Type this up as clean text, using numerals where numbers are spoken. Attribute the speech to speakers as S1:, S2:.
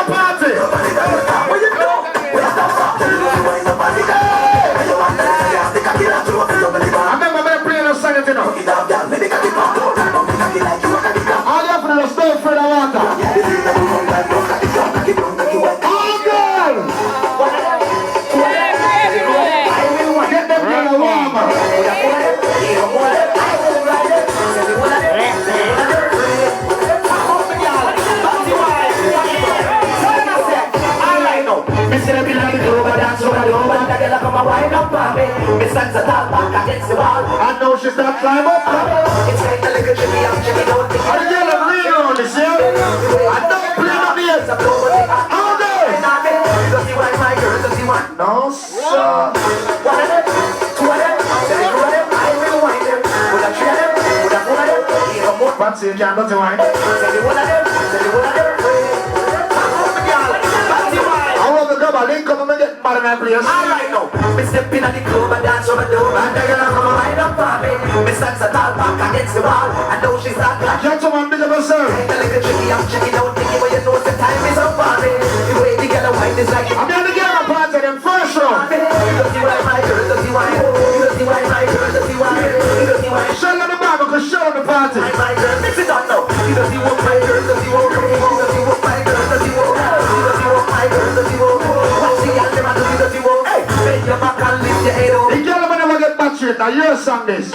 S1: a party. What you do? I remember me playing a song, you know. All you have to do is stay afraid of water. All girls! Get them girls warmer. I know she's not climb up. I get a real on this, yeah? I don't play on this. How good? No, sir. Fancy you can't do wine. I link up and get mad in that place. Alright now, me step in at the club and dance on the door. And they're gonna come right up for me. Me stands a tall back against the wall. I know she's not black. Gentlemen, big of yourself. Ain't a little tricky, I'm checking out thinking, but you know the time is up for me. The way the girl white is like I'm gonna get a part of them first round. You don't see why my girl, don't see why. You don't see why my girl, don't see why. You don't see why. Show them the Bible, cause show them the party. My girl, mix it up now. You don't see what my girl, don't see what. You don't see what my girl, don't see what. You don't see what my girl, don't see what. Hey, bend your back and lift your head up. The girl will never get back straight. Now your song this.